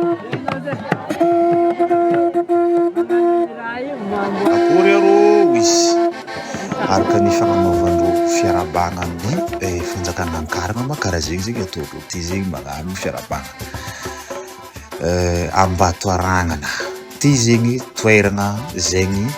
Akory arô izy araka ny fagnanaovandreo fiarabagna amin'ny fanjakana ankarana ma karaha zegny ataondreo ty zegny magnano fiarabagna Ambatoaragnana ty zegny toerana zegny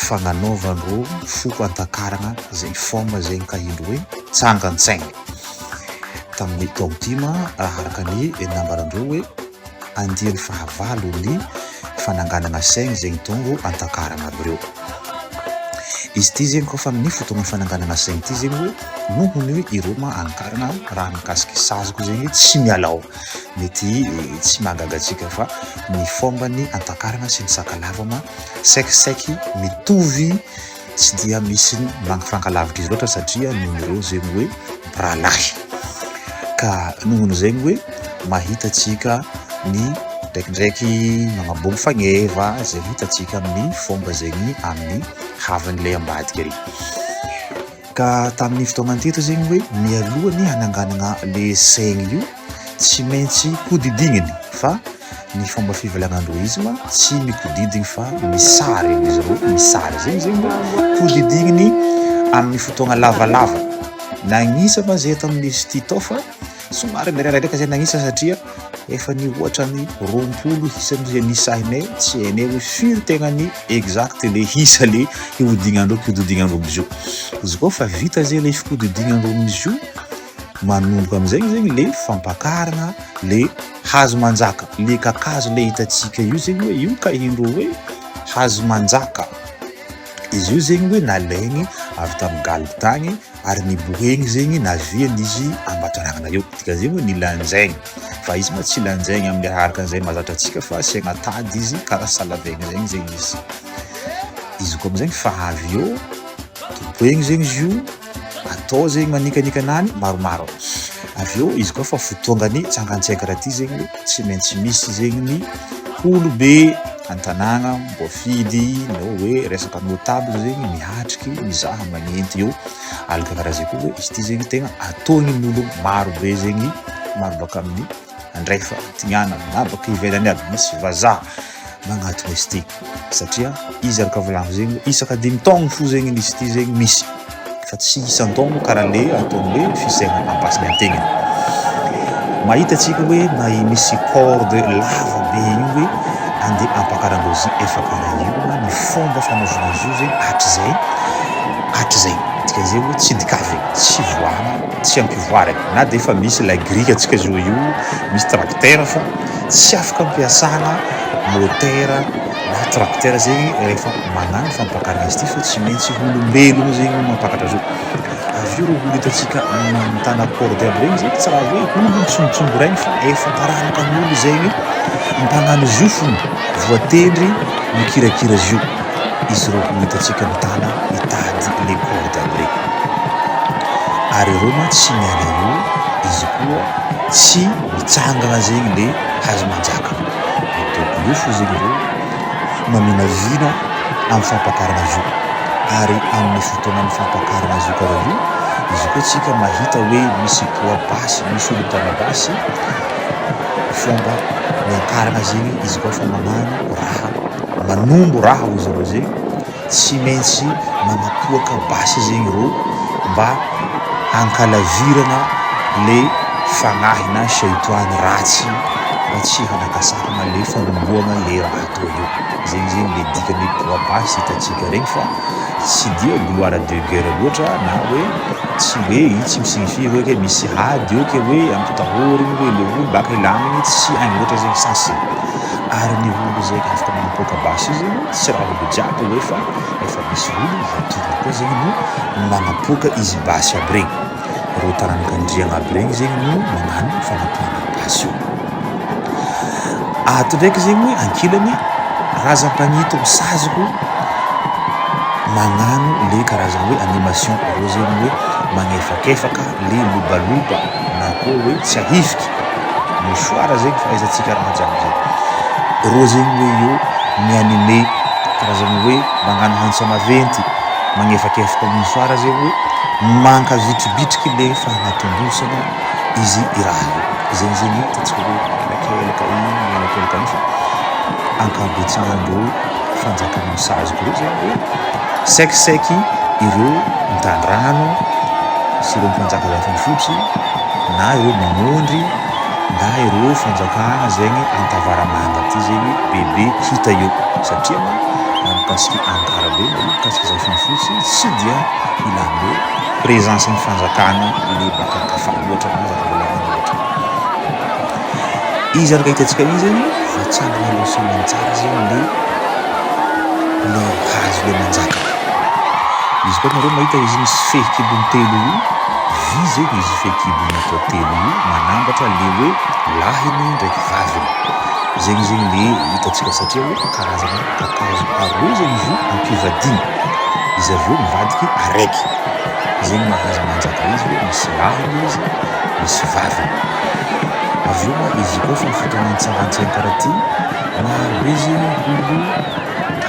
fagnanaovandreo foko antakarana zegny fomba zegny kahindro hoe tsangatsaigny tamin'ny taogno ty ma araka ny nambarandreo hoe andian'ny fahavalo ny fananganana saigny zegny tongo antakarana aby reo. Izy ty zegny kofa amin'ny fotoagna fananganana saigny ty zegny hoe nohony hoe ireo ma ankarana raha mikasiky sazoko zegny tsy mialao mety tsy mahagagatsika fa ny fombany antakarana sy ny sakalava ma saikisaiky mitovy tsy dia misy mangifankalavitra izy loatra satria nohon'ireo zegny hoe bralahy ka nohony zegny hoe mahitatsika ny ndraikindraiky magnabongo fagneva zay hitatsika amin'ny fomba zegny amin'ny havan'ilay ambadika ary ka tamin'ny fotoagna teto zegny hoe mialohany hananganana le saigny io tsy maintsy kodidigniny fa ny fomba fivalagnandreo izy ma tsy mikodidigny fa misary izy reo misary zegny kodidigniny amin'ny fotoagna lavalava nagnisa ma zay tamin'izy ty tao fa somary ndraidraiky zay nagnisa satria efa ny ohatra ny rompolo hisan'izay nisahinay tsy hainay hoe firy tegna ny exact le hisa le hiodignandreo amizio izy koa fa vita zay le fikodidignandreo amizio manomboka amizay zegny le fampakarana le hazo manjaka le kakazo le hitatsika io zegny hoe io kahindreo hoe hazo manjaka izy io zegny hoe nalaigny avy tamin'ny galintagny ary nibohegny zegny naviany izy Ambatoaragnana eo dikan'izay hoe nilanjaigny fa izy ma tsy lanjaigny amin'ny haraka an'izay mahazatra antsika fa asiagna tady izy karaha salavegna zegny izy koa amizay fa avy eo toboegny zegny izy io atao zegny manikanikana maromaro avy eo izy koa fa fotoangany tsangatsaika raha ty zegny tsy maintsy misy zegny ny olobe an-tanàgna mbo fidy na hoe resaka notable zegny mihatriky mizaha magnenty eo alaka karaha zay koa hoe izy ty zegny tegna ataon'olo marobe zegny maro baka amin'ny andrefa tignana na baka ivelany aby misy vazaha magnatona izy ty satria izy araka volagno zegny isaka 5 taogno fo zegny izy ty zegny misy fa tsy isan-taogno karaha le ataony hoe fisaigna ampasiny antegna mahita atsika hoe na misy corde lava be io hoe andeha ampakarandreo zy efa karaha io ny fomba fanaovana azy io zegny hatrizay dikan'izay hoe tsy dikavy tsy voana tsy ampivoary na de efa misy la grille atsika zao io misy tracteur fa tsy afaka ampiasana motera na tracteur zegny rehefa magnano fampakarana izy ty fa tsy maintsy olombelogno zegny mampakatra azy io avy eo reo olo hitatsika mitana corde aby regny zegny tsy raha hoe olo mitsongotsongo regny fa efa taranaka n'olo zegny mimpagnano izy io fony voatendry mikirakira izy io izy reo olo hitatsika mitana mitady le corde aby regny ary reo ma tsy miala io izy koa tsy mitsangana zegny le hazo manjaka midoko io fo zegny reo maminavina amin'ny fampakarana azy io ary amin'ny fotoana ny fampakarana azy io karaha io izy koa tsika mahita hoe misy poa basy misy olo tana basy fomba miankarana zegny izy koa fa magnano raha manombo raha izy reo zegny tsy maintsy manapoaka basy zegny reo mba hankalavirana le fanahy na saitoany ratsy mba tsy hanakasarana le fanomboana le raha atao io zegny le dikany poa basy hitatsika regny fa tsy dia gloire de guerre loatra na hoe tsy hoe io tsy misignifie hoe misy hady eo ke hoe ampitahoriny hoe le olo baka ilaminy tsy agny loatra zegny sasy ary ny olo zegny afaka manapoaka basy io zegny tsy raha olo jiaby hoe fa efa misy olo voatorana koa zegny no manapoaka izy basy aby regny reo taranakandriagna aby regny zegny no magnano fanapoana basy io ato ndraiky zegny hoe ankilany razam-panito misazoko magnano le karazana hoe animation reo zegny hoe magnefakefaka le lobaloba na koa hoe tsy ahifiky mosoara zegny fahaizantsika raha jiaby zegny reo zegny hoe io mianime karazana hoe magnano hanitsa maventy magnefakefaka mosoara zegny hoe mankavitribitriky le fagnatondosana izy i raha io zegny hitantsika hoe elakelaka elakelaka fa ankabetsahana fanjakana sazy ko zegny hoe saikisaiky ireo mitany rano sy ireo mpanjaka lafiny fotsy na ireo mamondry na ireo fanjakana zegny antavaramanga ty zegny bebe hita io satria mikasiky ankarabe mikasiky lafiny fotsy tsy dia ilany hoe présence ny fanjakana le baka kafa loatra mazakavolagna loatra izy araka hitantsika io zegny fa tsangana losamany tsara zegny le hazo le manjaka izy koa nareo mahita izy misy fehikibony telo io vy zegny izy fehikibony atao telo io manambatra le hoe lahiny ndraiky vaviny zegny le hitantsika satria hoe karazana kakazo aroa zegny izy io ampivadiny izy aveo mivadiky araiky zegny mahazo manjaka izy hoe misy lahiny izy misy vaviny aveo ma izy koa fa fotoana nitsangantsegny karaha ty marobe zegny olo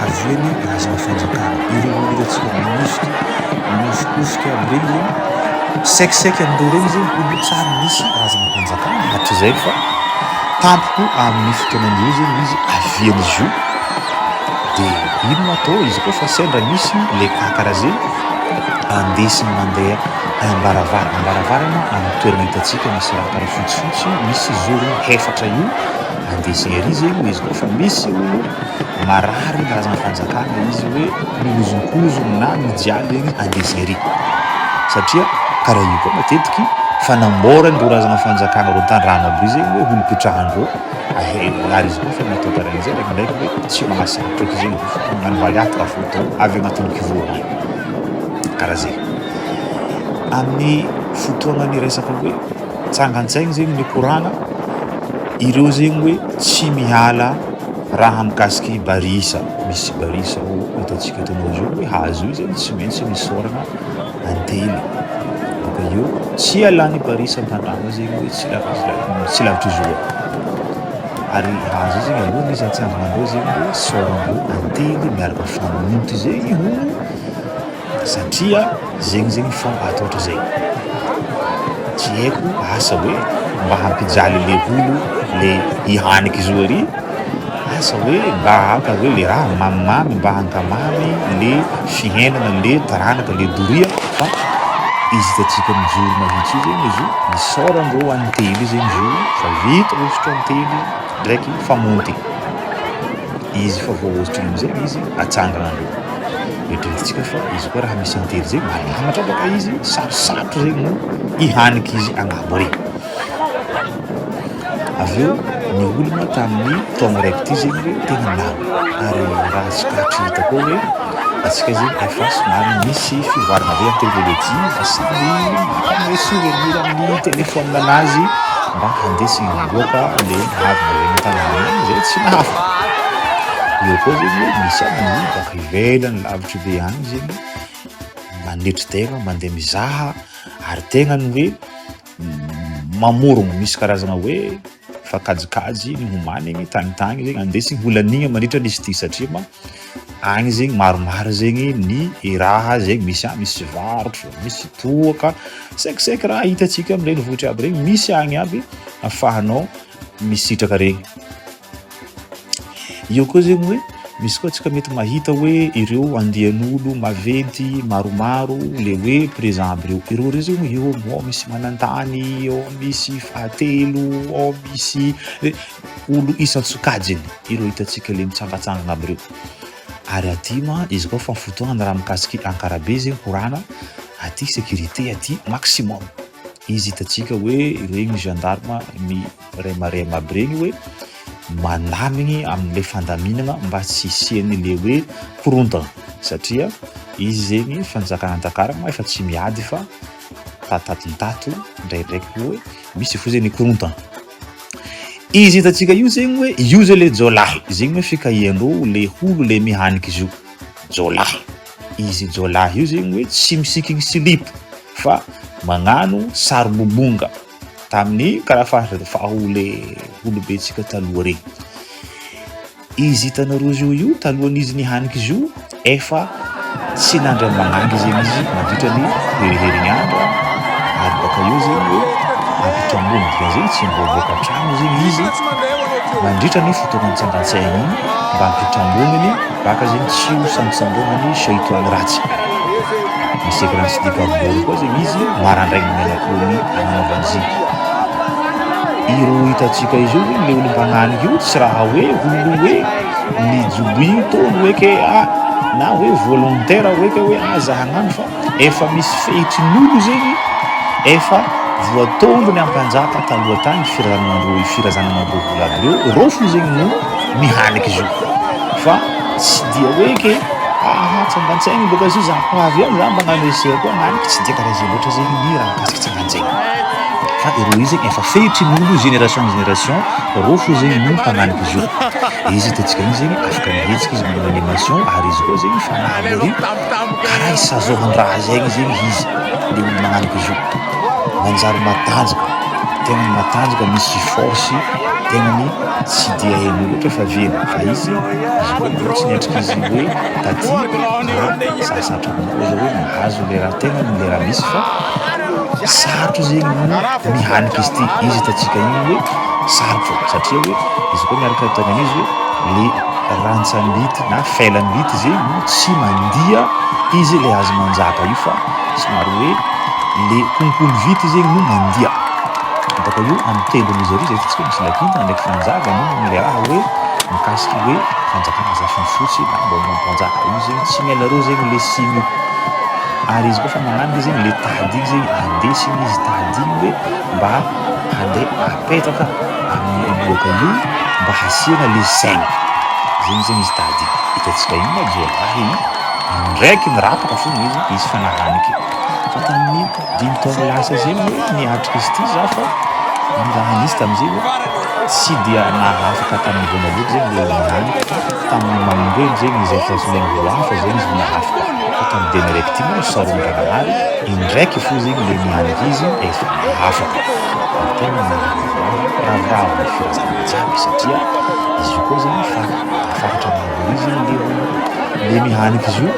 aveny razana fanjakana ireo olo itantsika miofikofoka aby regny zegny saikisaiky amindreo regny zegny olo tsara misy razana fanjakana hatrizay fa tampoko amin'ny fotoanandreo zegny izy aviany izy io de ino atao izy koa fa sendra misy le kakaraha zegny andesiny mandeha ambaravarana amin'ny toerana hitantsika misy raha karaha fotsifotsy misy zorony efatra io andesiny ary zegny izy koa fa misy olo marary karazana fanjakana izy hoe milozonkozony na mijaly egny andesiny ary satria karaha io koa matetiky fanamborany ro razana fanjakana ro tandrano aby zegny hoe olo petrahandreo ary izy koa fa natao karaha izay ndraikindraiky hoe tsy mahasarotra eky zegny magnano valiaty raha fotao avy agnatin'ny kivoany karaha zay amin'ny fotoanany resaka hoe tsangan-tsaigny zegny mikorana ireo zegny hoe tsy miala raha mikasiky barisa misy barisa hitantsika etonao zao hoe hazo io zegny tsy maintsy misorana antely baka io tsy alany barisa ampandrama zegny hoe tsy lavitra izoa ary hazo io zegny aloha izy atsangana zegny hoe sorandreo antely miaraka famonty zegny olo satria zegny fomba ataotra zay tsy haiko asa hoe mba hampijaly le olo le ihaniky izy ary asa hoe mba haka hoe le raha mamimamy mba hankamamy le fihenana le taranaka le doria fa izy hitantsika mijoro mahitsy io zegny izy io misorandreo antely zegny izy io fa vita osotro antely ndraiky famonty izy fa voaosotro amizay izy atsangana andreo eritreretintsika fa izy koa raha misy antely zegny malamatra baka izy sarosarotro zegny no ihaniky izy agnabo regny aveo ny olona tamin'ny taogno raiky ty zegny hoe tegna lamo ary raha tsikatry hita koa hoe atsika zegny efa somary misy fivoarana ave amin'ny teknolojia asaly mampame souvenir amin'ny telefone anazy mba handesigny miboaka le havina zegny tanàna zay tsy nahafa io koa zegny hoe misy amin'ny baka ivelany lavitra be agny zegny manetry tegna mandeha mizaha ary tegna ny hoe mamorogno misy karazana hoe fa kajikajy ny homany igny tagnitagny zegny andesigny holanigna mandritra n'izy ty satria agny zegny maromaro zegny ny raha zegny misy varotro misy toaka saikisaiky raha hitantsika amin'ny renivohitra aby regny misy agny aby afahanao misitraka regny io koa zegny hoe misy koa tsika mety mahita hoe ireo andian'olo maventy maromaro le hoe présent aby ireo reo zegny eo ao misy manantany ao misy fahatelo ao misy olo isan-tsokajiny ireo hitantsika le mitsangatsangana aby reo ary aty izy koa fa fotoana raha mikasiky ankarabe zegny korana aty sécurité aty maximum izy hitantsika hoe regny gendarme miremarema aby regny hoe manamigny amin'le fandaminana mba tsy hisiany le hoe korontana satria izy zegny fanjakana Antakarana efa tsy miady fa tatatatato ndraidraiky hoe misy fo zegny korontana izy hitantsika io zegny hoe io zay le jolahy zegny hoe fikahiandreo le holo le mihaniky izy io jolahy izy jolahy io zegny hoe tsy misikigny silipo fa magnano sarobobonga tamin'ny karaha le olobe tsika taloha regny izy hitanareo io talohan'izy nihaniky izy io efa tsy nandra magnangy zegny izy mandritra ny heriherigny andro ary baka io zegny hoe ampitambony dika zegny tsy mboaboaka trano zegny izy mandritra ny fotoana tsangatsaigny iny mba ampitamboniny baka zegny tsy ho sambosambohany shaitoany ratsy misy raha tsy dikabolo koa zegny izy marandraigny menakony anaovan'izy iro hitatsika izy io le olo-mpanany io tsy raha hoe olo hoe mijoboigny tony hoe ke na hoe volontaire hoe ke hoe za hagnano fa efa misy fehitrin'olo zegny efa voatondro ny ampanjaka taloha tany firazanan'andro vola aby reo rofo zegny no mihaniky izy io fa tsy dia hoe ke tsangatsaigny boka izy io za hoavy ao za mba hagnano essai koa haniky tsy dia karaha zay loatra zegny ny raha mikasiky tsangatsaigny fa ireo izy zegny efa fehitrin'olo génération rofo zegny no mpagnaniky izy io izy hitantsika igny zegny afaka mihetsika izy manao animation ary izy koa zegny fanahy karaha isazohan-draha zegny izy le olo magnaniky izy io manjary matanjaka tegna matanjaka misy force tegnany tsy dia hain'olo loatra fa velo fa izy koa tsy niatrika izy hoe taty sarasatra aminao zao hoe mahazo le raha tegnany le raha misy fa sarotro zegny no mihaniky izy ty izy hitantsika igny hoe sarotro satria hoe izy koa miaraka ataony izy hoe le rantsam-bity na felam-bity zegny no tsy mandia izy le azo manjaka io fa somary hoe le konkony vity zegny no mandia baka io amin'ny tendron'izy ary zay tsika misy lakinta ndraiky fanjaka no le raha hoe mikasiky hoe fanjakana zafiny fotsy na mba mampanjaka io zegny tsy miala reo zegny le simy ary izy koa fa magnaniky zegny le tady igny zegny andesiny izy tady igny hoe mba handeha apetaka amin'ny loka io mba hasiana le saigny zegny izy tady hitantsika igny na jiolahy ndraiky mirapaka fogna izy fanahaniky fa tamin'ny 5 taona lasa zegny hoe niatrika izy ty za fa ny raha nisy tam'izay hoe tsy dia nahafaka tamin'ny voanaloky zegny le nihaniky tamin'ny magnondoeny zegny izy efa solainy voahafa zegny izy nahafaka fa tamin'ny deny raiky ty moa saron-dragnahary indraiky fo zegny le nihaniky izy efa nahafaka tena ravoravo ny firazana jiaby satria izy io koa zegny afakatra mangory izy le mihaniky izy io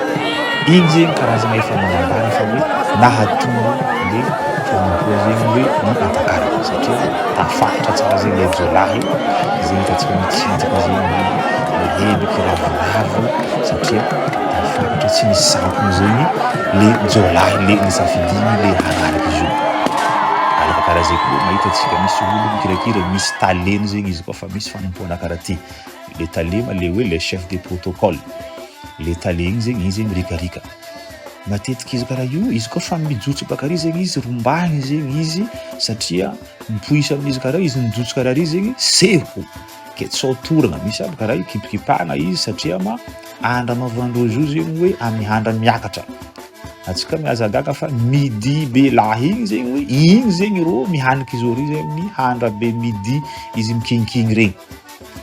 igny zegny karazana efa manambara fa hoe nahatonga le fanampoa zegny hoe ny antakarana satria tafakatra tsara zegny le jiolahy zegny hitantsika mitsitsaka zegny lehebiky ravoravo satria tafakatra tsy misy sampony zegny le jiolahy le nisafidigny le hananiky izy io alaka karaha zay koa mahita atsika misy olo mikirakira misy taleny zegny izy koa fa misy fanompoana karaha ty le talema le hoe le chef de protocole le tale igny zegny izy mirikarika matetiky izy karaha io izy koa fa mijotso bakary zegny izy rombahiny zegny izy satria mipoisa amin'izy karaha izy mijotso karaha ry zegny seho ke tsy toragna misy aby karaha io kipikipagna izy satria andra mavan'andro io zegny hoe amin'ny andra miakatra atsika miazagaga fa midi be lahy igny zegny hoe igny zegny ro mihaniky izy ry zegny amin'ny andra be midi izy mikinikiny regny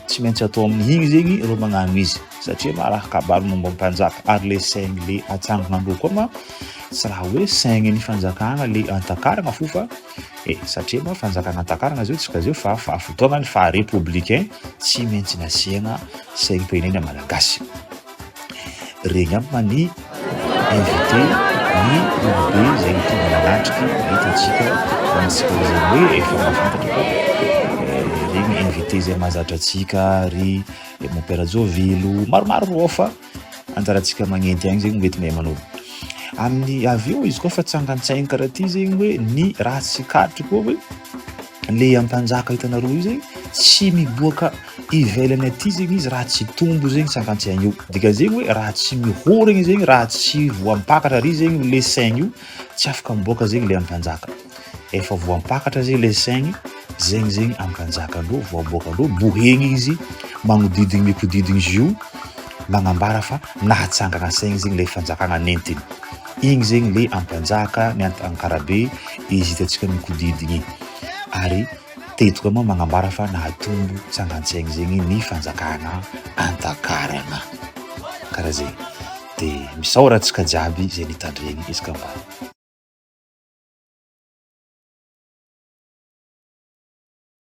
tsy maintsy atao amin'igny zegny ro magnano izy satria raha kabary momba mpanjaka ary le saigny le atsangana koa tsy raha hoe saigny ny fanjakana le antakarana fo fa satria fanjakana antakarana zao tsika zao fa fotoanany fa républicain tsy maintsy nasiana saignim-pirenena malagasy regny ampy many invité ny olobe zay tonga nanatriky hitatsika mantsika zegny hoe efa mafantatra regny invité zay mahazatra atsika ry mopera jovilo maromaro rô fa anjaratsika magnenty agny zegny mety mahay manolo amin'ny avy eo izy koa fa tsangatsaigny karaha ty zegny hoe ny raha tsy katry koa hoe le ampanjaka hitanareo io zegny tsy miboaka ivelany aty zegny izy raha tsy tombo zegny tsangatsaigny io dika zegny hoe raha tsy mihoragny zegny raha tsy voampakatra ry zegny le saigny io tsy afaka miboaka zegny le ampanjaka efa voampakatra zegny le saigny zegny ampanjakandreo voaboakandreo bohegny izy magnodidigny mikodidigny izy io magnambara fa nahatsangana saigny zegny le fanjakana nentiny igny zegny le ampanjaka ny Ankarabe izy hitantsika mikodidigny ary tetika magnambara fa nahatombo tsangatsaigny zegny ny fanjakana antakarana karaha zegny de misaorantsika jiaby zay nitandregny izy ka